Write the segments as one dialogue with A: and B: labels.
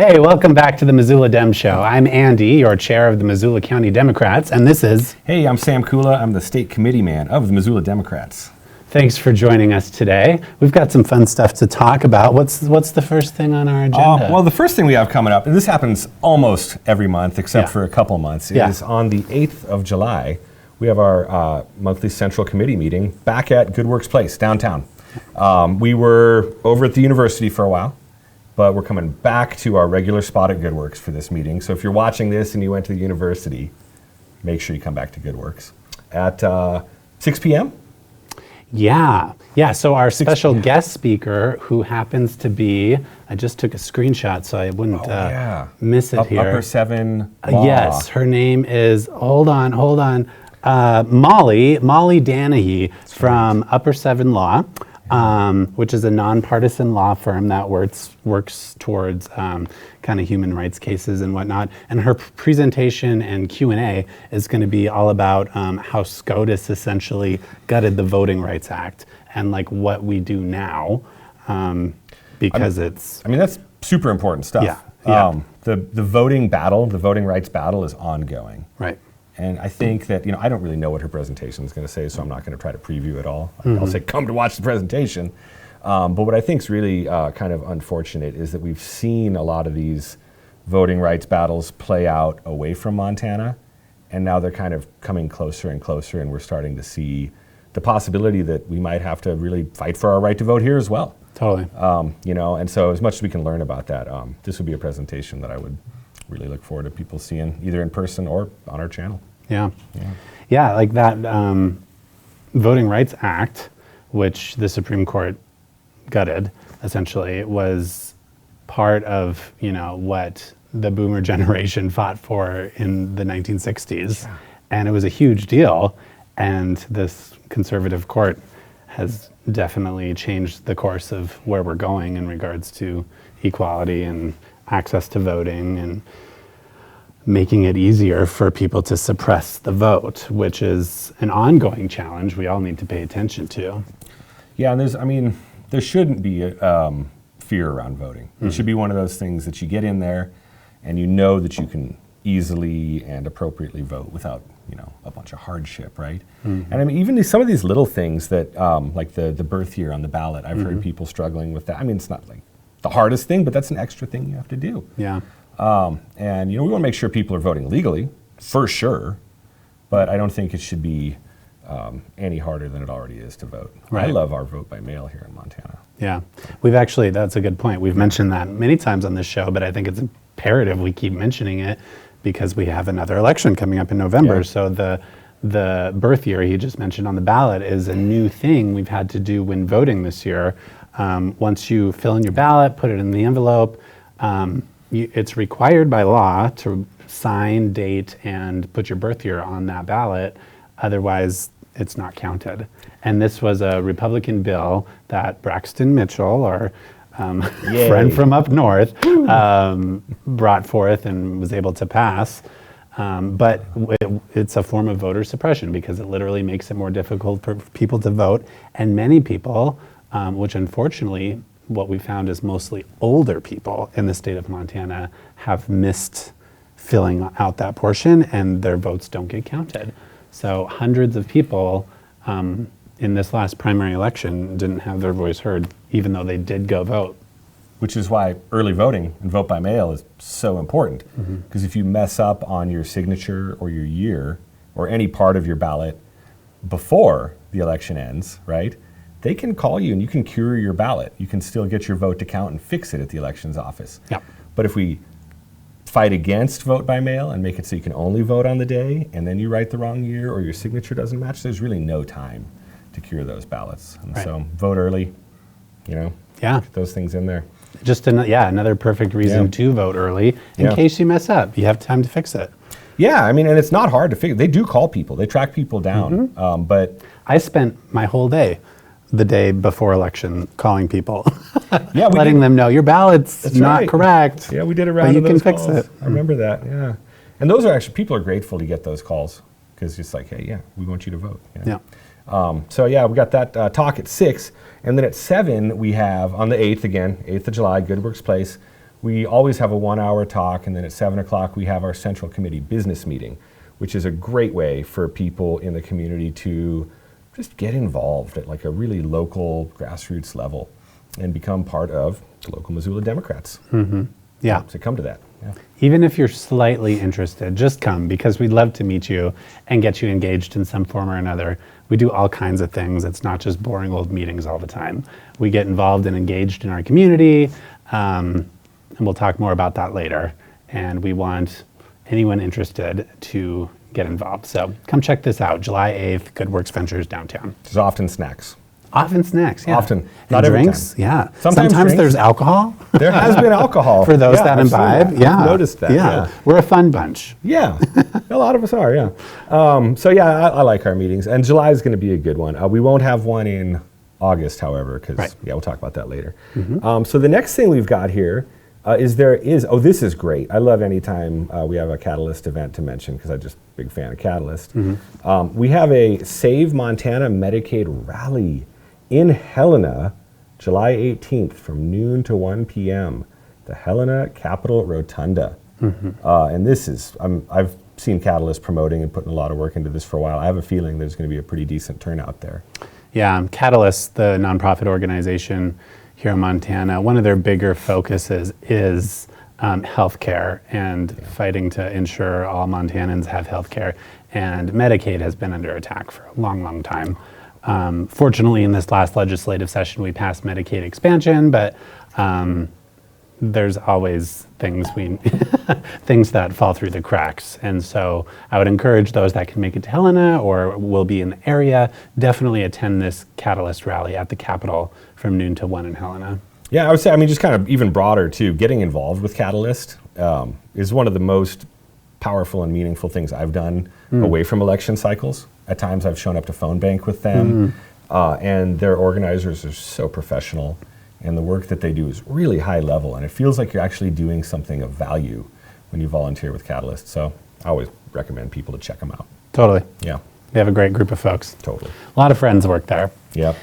A: Hey, welcome back to the Missoula Dems Show. I'm Andy, your chair of the Missoula County Democrats, and this is...
B: Hey, I'm Sam Kula. I'm the state committee man of the Missoula Democrats.
A: Thanks for joining us today. We've got some fun stuff to talk about. What's the first thing on our agenda?
B: Well, the first thing we have coming up, and this happens almost every month except for a couple months, is on the 8th of July. We have our monthly central committee meeting back at Good Works Place, downtown. We were over at the university for a while, but we're coming back to our regular spot at Good Works for this meeting. So if you're watching this and you went to the university, make sure you come back to Good Works at 6 p.m.
A: Yeah. So our special guest speaker, who happens to be, I just took a screenshot so I wouldn't miss it here.
B: Upper 7 Law.
A: Yes, her name is, hold on, Molly Danahy from Upper 7 Law, which is a nonpartisan law firm that works towards kind of human rights cases and whatnot. And her presentation and Q&A is going to be all about how SCOTUS essentially gutted the Voting Rights Act and like what we do now, because
B: that's super important stuff.
A: Yeah.
B: The voting battle, the voting rights battle is ongoing.
A: Right.
B: And I think that, I don't really know what her presentation is going to say, so I'm not going to try to preview it all. I'll say, come to watch the presentation. But what I think is really kind of unfortunate is that we've seen a lot of these voting rights battles play out away from Montana, and now they're kind of coming closer and closer, and we're starting to see the possibility that we might have to really fight for our right to vote here as well.
A: Totally.
B: And so as much as we can learn about that, this would be a presentation that I would really look forward to people seeing either in person or on our channel.
A: Yeah, like that Voting Rights Act, which the Supreme Court gutted, essentially, was part of, what the boomer generation fought for in the 1960s. Yeah. And it was a huge deal. And this conservative court has definitely changed the course of where we're going in regards to equality and access to voting and making it easier for people to suppress the vote, which is an ongoing challenge we all need to pay attention to.
B: Yeah, and there shouldn't be fear around voting. It should be one of those things that you get in there and you know that you can easily and appropriately vote without, a bunch of hardship, right? And even some of these little things that, like the birth year on the ballot, I've heard people struggling with that. It's not like the hardest thing, but that's an extra thing you have to do.
A: Yeah.
B: And we want to make sure people are voting legally, for sure, but I don't think it should be any harder than it already is to vote.
A: Right.
B: I love our vote by mail here in Montana.
A: Yeah, that's a good point. We've mentioned that many times on this show, but I think it's imperative we keep mentioning it because we have another election coming up in November. Yeah. So the birth year he just mentioned on the ballot is a new thing we've had to do when voting this year. Once you fill in your ballot, put it in the envelope, it's required by law to sign, date, and put your birth year on that ballot. Otherwise, it's not counted. And this was a Republican bill that Braxton Mitchell, our friend from up north, brought forth and was able to pass. But it's a form of voter suppression because it literally makes it more difficult for people to vote. And many people, which unfortunately, what we found is mostly older people in the state of Montana have missed filling out that portion and their votes don't get counted. So hundreds of people in this last primary election didn't have their voice heard, even though they did go vote.
B: Which is why early voting and vote by mail is so important. Because if you mess up on your signature or your year or any part of your ballot before the election ends, right? They can call you and you can cure your ballot. You can still get your vote to count and fix it at the elections office.
A: Yeah.
B: But if we fight against vote by mail and make it so you can only vote on the day and then you write the wrong year or your signature doesn't match, there's really no time to cure those ballots. And so vote early, get those things in there.
A: Just another perfect reason to vote early in case you mess up. You have time to fix it.
B: Yeah, and it's not hard to figure. They do call people. They track people down. But
A: I spent my whole day the day before election calling people,
B: yeah,
A: letting them know your ballot's not correct.
B: Yeah, we did a round
A: but
B: of
A: you
B: those
A: can
B: calls.
A: fix it.
B: I remember that, yeah. And those are actually, people are grateful to get those calls because it's like, hey, we want you to vote.
A: Yeah.
B: So we got that talk at 6. And then at 7, we have, on the 8th again, 8th of July, Good Works Place, we always have a 1-hour talk, and then at 7 o'clock we have our central committee business meeting, which is a great way for people in the community to just get involved at like a really local grassroots level and become part of the local Missoula Democrats.
A: Yeah.
B: So come to that. Yeah.
A: Even if you're slightly interested, just come, because we'd love to meet you and get you engaged in some form or another. We do all kinds of things. It's not just boring old meetings all the time. We get involved and engaged in our community, and we'll talk more about that later. And we want anyone interested to get involved. So come check this out, July 8th, Good Works Ventures downtown.
B: There's often snacks.
A: Often snacks, yeah.
B: Often.
A: And
B: Not every
A: drinks,
B: time.
A: yeah.
B: Sometimes drinks.
A: There's alcohol.
B: There has been alcohol.
A: For those that
B: I've seen
A: imbibe,
B: that.
A: yeah.
B: I've noticed that. Yeah.
A: We're a fun bunch.
B: Yeah, a lot of us are, yeah. So yeah, I like our meetings, and July is going to be a good one. We won't have one in August, however, because
A: Right.
B: we'll talk about that later. So the next thing we've got here is this is great. I love anytime we have a Catalyst event to mention, because I'm just a big fan of Catalyst. We have a Save Montana Medicaid rally in Helena, July 18th from noon to 1 p.m. the Helena Capitol Rotunda. And this is, I've seen Catalyst promoting and putting a lot of work into this for a while. I have a feeling there's going to be a pretty decent turnout there.
A: Yeah, Catalyst, the nonprofit organization here in Montana, one of their bigger focuses is healthcare and fighting to ensure all Montanans have healthcare. And Medicaid has been under attack for a long, long time. Fortunately, in this last legislative session, we passed Medicaid expansion, but there's always things things that fall through the cracks. And so I would encourage those that can make it to Helena or will be in the area, definitely attend this Catalyst rally at the Capitol from noon to 1 in Helena.
B: Yeah, I would say, just kind of even broader too, getting involved with Catalyst is one of the most powerful and meaningful things I've done away from election cycles. At times I've shown up to phone bank with them, and their organizers are so professional, and the work that they do is really high level, and it feels like you're actually doing something of value when you volunteer with Catalyst. So I always recommend people to check them out.
A: Totally.
B: Yeah.
A: They have a great group of folks.
B: Totally.
A: A lot of friends work there.
B: Yep.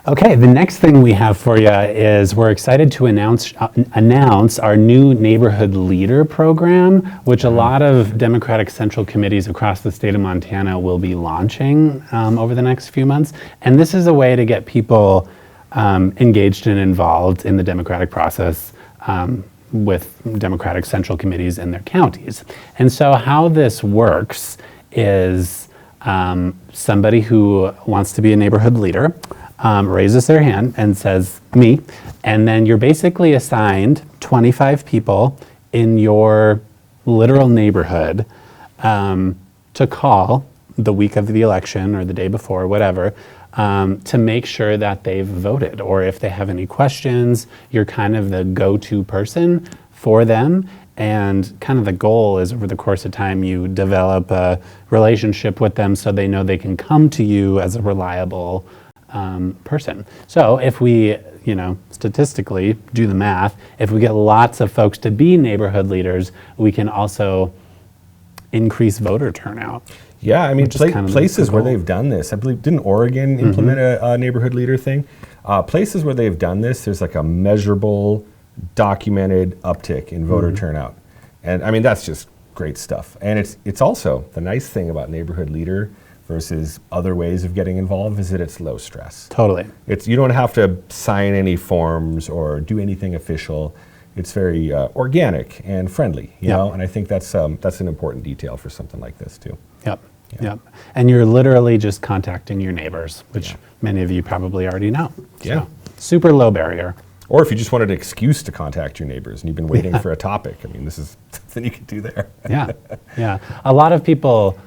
A: Okay, the next thing we have for you is we're excited to announce our new Neighborhood Leader program, which a lot of Democratic Central Committees across the state of Montana will be launching over the next few months. And this is a way to get people engaged and involved in the democratic process with Democratic Central Committees in their counties. And so how this works is somebody who wants to be a neighborhood leader raises their hand and says, me, and then you're basically assigned 25 people in your literal neighborhood to call the week of the election or the day before, whatever, to make sure that they've voted. Or if they have any questions, you're kind of the go-to person for them. And kind of the goal is over the course of time, you develop a relationship with them so they know they can come to you as a reliable person. So if we, statistically do the math, if we get lots of folks to be neighborhood leaders, we can also increase voter turnout.
B: Yeah, places where
A: goal.
B: they've done this, I believe, didn't Oregon implement a neighborhood leader thing? Places where they've done this, there's like a measurable, documented uptick in voter turnout. And that's just great stuff. And it's also, the nice thing about neighborhood leader versus other ways of getting involved is that it's low stress.
A: Totally.
B: You don't have to sign any forms or do anything official. It's very organic and friendly, you know. And I think that's an important detail for something like this too.
A: Yep. And you're literally just contacting your neighbors, which many of you probably already know.
B: Yeah.
A: So, super low barrier.
B: Or if you just wanted an excuse to contact your neighbors and you've been waiting for a topic, this is something you can do there.
A: Yeah. A lot of people,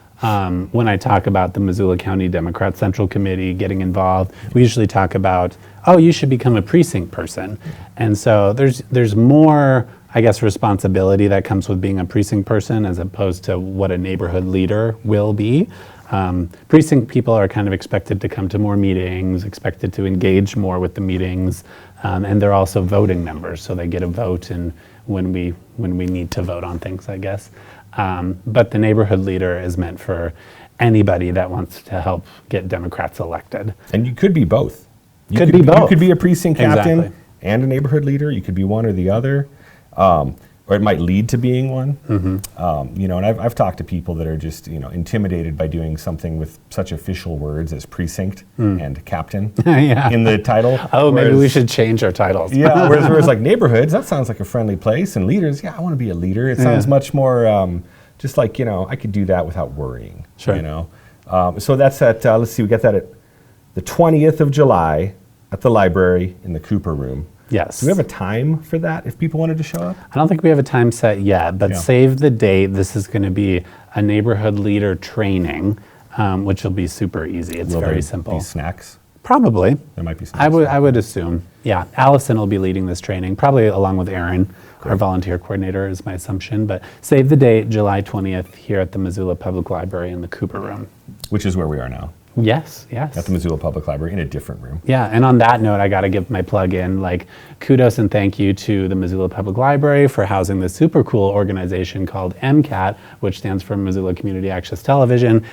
A: when I talk about the Missoula County Democrat Central Committee getting involved, we usually talk about, you should become a precinct person. And so there's more, I guess, responsibility that comes with being a precinct person as opposed to what a neighborhood leader will be. Precinct people are kind of expected to come to more meetings, expected to engage more with the meetings, and they're also voting members, so they get a vote when we need to vote on things, I guess. But the neighborhood leader is meant for anybody that wants to help get Democrats elected.
B: And you could be both. You
A: could be both.
B: You could be a precinct captain
A: Exactly.
B: and a neighborhood leader. You could be one or the other. or it might lead to being one. You know, and I've talked to people that are just, you know, intimidated by doing something with such official words as precinct and captain in the title.
A: Oh, maybe we should change our titles.
B: Whereas like neighborhoods, that sounds like a friendly place, and leaders, I want to be a leader. It sounds much more just like, you know, I could do that without worrying.
A: Sure.
B: You know, so that's at let's see, we get that at the 20th of July at the library in the Cooper Room.
A: Yes.
B: Do we have a time for that if people wanted to show up?
A: I don't think we have a time set yet, but save the date. This is going to be a neighborhood leader training, which will be super easy. It's very simple.
B: Be snacks?
A: Probably.
B: There might be snacks.
A: I would assume. Yeah. Allison will be leading this training, probably along with Aaron, our volunteer coordinator is my assumption. But save the date, July 20th, here at the Missoula Public Library in the Cooper Room.
B: Which is where we are now.
A: Yes.
B: At the Missoula Public Library in a different room.
A: Yeah, and on that note, I got to give my plug in, like, kudos and thank you to the Missoula Public Library for housing this super cool organization called MCAT, which stands for Missoula Community Access Television,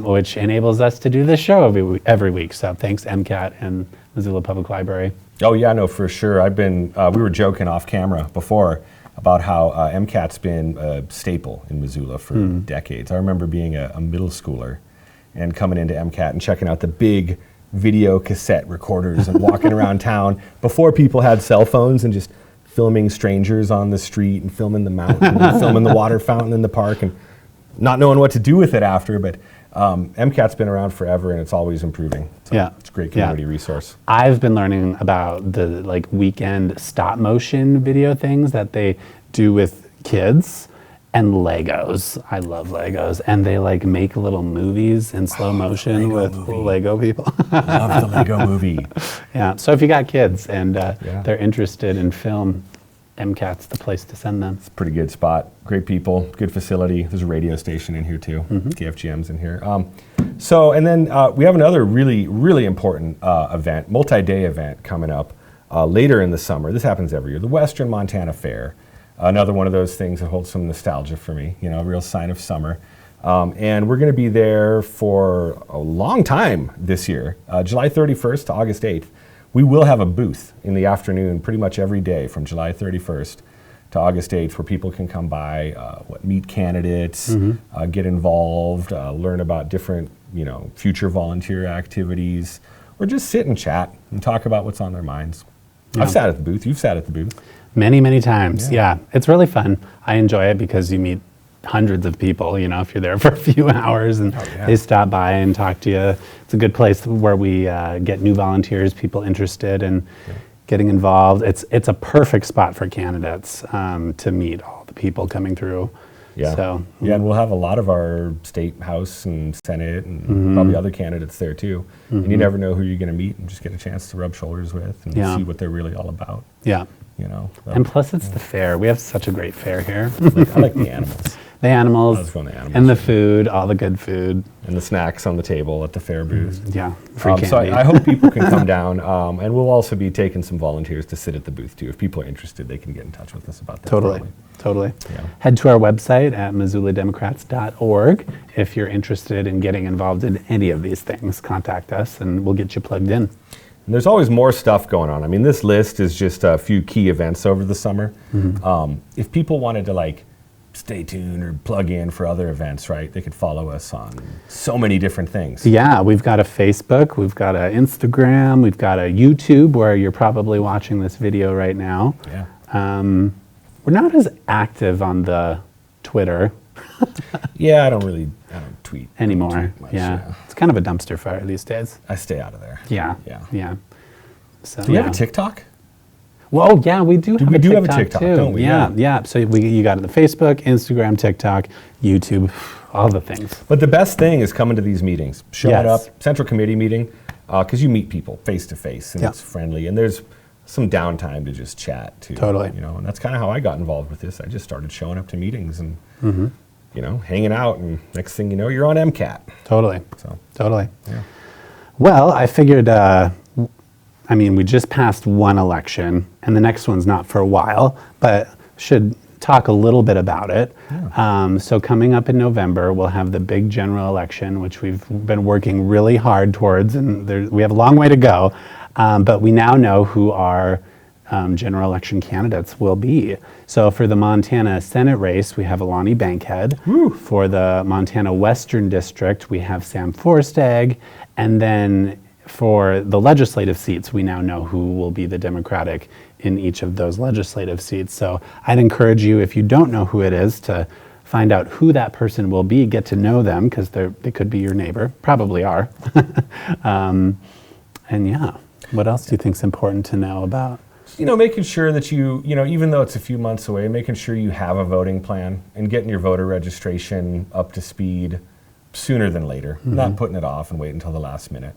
A: which enables us to do this show every week. So thanks, MCAT and Missoula Public Library.
B: Oh yeah, no, for sure. I've been, we were joking off camera before about how MCAT's been a staple in Missoula for decades. I remember being a middle schooler and coming into MCAT and checking out the big video cassette recorders and walking around town before people had cell phones and just filming strangers on the street and filming the mountain and filming the water fountain in the park and not knowing what to do with it after. But MCAT's been around forever and it's always improving. So it's a great community resource.
A: I've been learning about the like weekend stop motion video things that they do with kids. And Legos. I love Legos. And they like make little movies in slow motion with Lego people.
B: Love the Lego movie.
A: Yeah, so if you got kids and they're interested in film, MCAT's the place to send them.
B: It's a pretty good spot. Great people, good facility. There's a radio station in here too. KFGM's in here. So, and then we have another really, really important event, multi-day event coming up later in the summer. This happens every year, the Western Montana Fair. Another one of those things that holds some nostalgia for me, you know, a real sign of summer. And we're going to be there for a long time this year, July 31st to August 8th. We will have a booth in the afternoon pretty much every day from July 31st to August 8th where people can come by, meet candidates, get involved, learn about different, you know, future volunteer activities, or just sit and chat and talk about what's on their minds. I've sat at the booth. You've sat at the booth.
A: Many, many times. Yeah. It's really fun. I enjoy it because you meet hundreds of people, you know, if you're there for a few hours and they stop by and talk to you. It's a good place where we get new volunteers, people interested in getting involved. It's a perfect spot for candidates to meet all the people coming through.
B: Yeah.
A: So,
B: and we'll have a lot of our state house and Senate and probably other candidates there too. And you never know who you're going to meet and just get a chance to rub shoulders with and see what they're really all about.
A: Yeah.
B: You know.
A: And plus it's the fair. We have such a great fair here.
B: I like the animals.
A: The animals, and the food, all the good food.
B: And the snacks on the table at the fair booth.
A: Yeah, free candy.
B: So I hope people can come down, and we'll also be taking some volunteers to sit at the booth too. If people are interested, they can get in touch with us about that.
A: Totally.
B: Yeah.
A: Head to our website at MissoulaDemocrats.org if you're interested in getting involved in any of these things. Contact us and we'll get you plugged in.
B: And there's always more stuff going on. I mean, this list is just a few key events over the summer. If people wanted to like stay tuned or plug in for other events, right? They could follow us on so many different things.
A: Yeah, we've got a Facebook, we've got an Instagram, we've got a YouTube where you're probably watching this video right now.
B: Yeah.
A: We're not as active on the Twitter.
B: Yeah, I don't tweet
A: anymore.
B: Tweet much,
A: yeah, it's kind of a dumpster fire these days.
B: I stay out of there.
A: Yeah. So,
B: do we have a TikTok?
A: Well, yeah, we do have a TikTok too.
B: Don't we?
A: Yeah. So you got the Facebook, Instagram, TikTok, YouTube, all the things.
B: But the best thing is coming to these meetings, showing up, Central Committee meeting, because you meet people face to face and it's friendly, and there's some downtime to just chat too.
A: Totally.
B: You know, and that's kind of how I got involved with this. I just started showing up to meetings and you know, hanging out, and next thing you know, you're on MCAT.
A: Totally.
B: So
A: totally.
B: Yeah.
A: Well, I figured. I mean, we just passed one election, and the next one's not for a while, but should talk a little bit about it. Yeah. So coming up in November, we'll have the big general election, which we've been working really hard towards, and we have a long way to go. But we now know who our general election candidates will be. So for the Montana Senate race, we have Alani Bankhead.
B: Woo.
A: For the Montana Western District, we have Sam Forstag. And then for the legislative seats, we now know who will be the Democratic in each of those legislative seats. So I'd encourage you, if you don't know who it is, to find out who that person will be, get to know them, because they could be your neighbor, probably are. And yeah, what else do you think is important to know about?
B: Making sure that even though it's a few months away, making sure you have a voting plan and getting your voter registration up to speed sooner than later, not putting it off and wait until the last minute,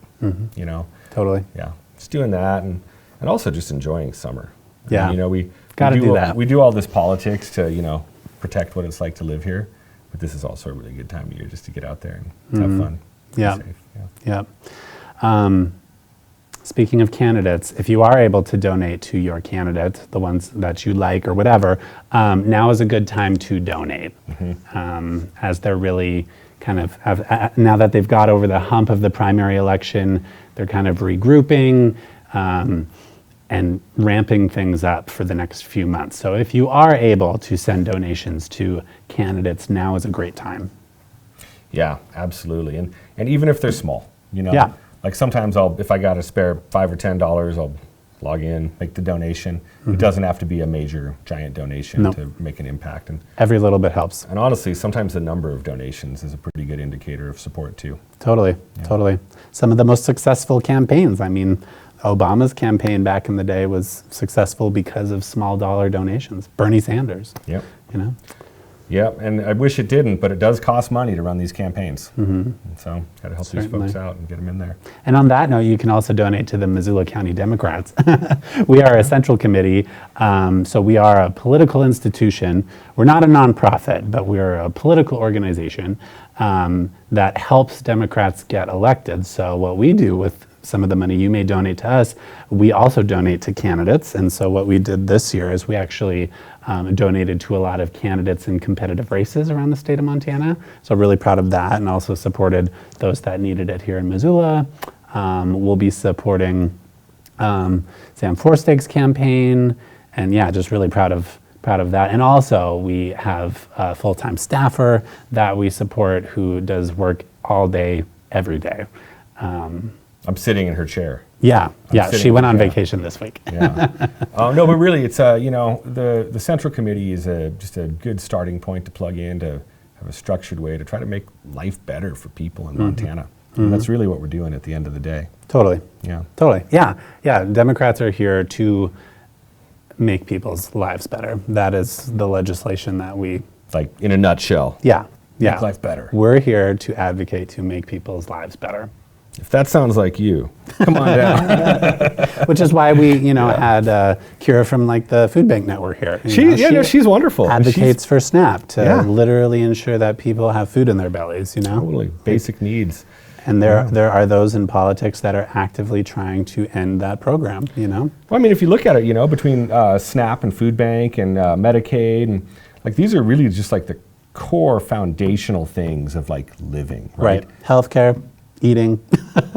A: Totally.
B: Yeah, just doing that and also just enjoying summer.
A: Yeah,
B: we
A: gotta do that.
B: We do all this politics to, protect what it's like to live here, but this is also a really good time of year just to get out there and have fun.
A: Yeah.
B: Be safe.
A: Yeah. Speaking of candidates, if you are able to donate to your candidate, the ones that you like or whatever, now is a good time to donate, as they're really kind of now that they've got over the hump of the primary election, they're kind of regrouping and ramping things up for the next few months. So if you are able to send donations to candidates, now is a great time.
B: Yeah, absolutely. And even if they're small,
A: Yeah.
B: like sometimes if I got a spare $5 or $10, I'll log in, make the donation. It doesn't have to be a major, giant donation to make an impact. And
A: every little bit helps.
B: And honestly, sometimes the number of donations is a pretty good indicator of support too.
A: Totally. Some of the most successful campaigns. I mean, Obama's campaign back in the day was successful because of small dollar donations. Bernie Sanders.
B: Yep.
A: Yep,
B: and I wish it didn't, but it does cost money to run these campaigns. And so got to help these folks out and get them in there.
A: And on that note, you can also donate to the Missoula County Democrats. We are a central committee, so we are a political institution. We're not a nonprofit, but we're a political organization that helps Democrats get elected. So what we do with some of the money you may donate to us, we also donate to candidates. And so what we did this year is we actually donated to a lot of candidates in competitive races around the state of Montana. So really proud of that, and also supported those that needed it here in Missoula. We'll be supporting Sam Forstag's campaign, and yeah, just really proud of that. And also we have a full-time staffer that we support who does work all day, every day.
B: I'm sitting in her chair.
A: Yeah, she went on vacation this week.
B: Yeah. No, but really, it's the Central Committee is just a good starting point to plug in, to have a structured way to try to make life better for people in Montana. And that's really what we're doing at the end of the day.
A: Totally.
B: Yeah.
A: Totally. Yeah. Democrats are here to make people's lives better. That is the legislation that we...
B: Like, in a nutshell.
A: Yeah.
B: Make life better.
A: We're here to advocate to make people's lives better.
B: If that sounds like you, come on down.
A: Which is why we, had Kira from the Food Bank Network here.
B: She's wonderful.
A: Advocates for SNAP to literally ensure that people have food in their bellies.
B: Totally, basic needs.
A: And there are those in politics that are actively trying to end that program.
B: Well, I mean, if you look at it, between SNAP and Food Bank and Medicaid, and these are really just the core foundational things of living. Right.
A: Healthcare. Eating,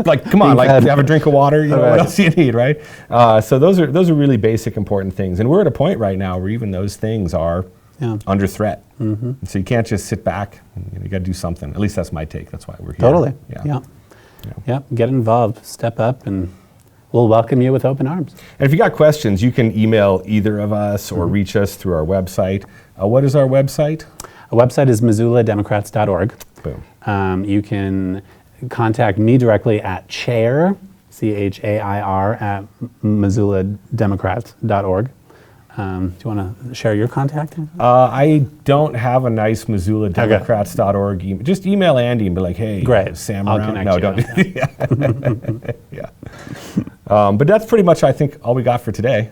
B: come on, have a drink of water. What else do you need, right? So those are really basic, important things, and we're at a point right now where even those things are under threat. So you can't just sit back. You got to do something. At least that's my take. That's why we're here.
A: Totally. Yeah. Get involved. Step up, and we'll welcome you with open arms.
B: And if you got questions, you can email either of us or reach us through our website. What is our website?
A: Our website is MissoulaDemocrats.org.
B: Boom.
A: You can contact me directly at chair, CHAIR, at MissoulaDemocrats.org. Do you want to share your contact?
B: I don't have a nice MissoulaDemocrats.org email. Just email Andy and be like, hey,
A: great.
B: Sam
A: I'll
B: around?
A: connect
B: No,
A: you.
B: don't. Yeah. But that's pretty much, I think, all we got for today.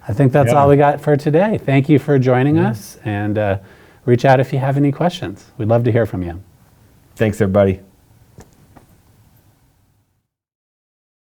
A: I think that's all we got for today. Thank you for joining us, and reach out if you have any questions. We'd love to hear from you.
B: Thanks, everybody.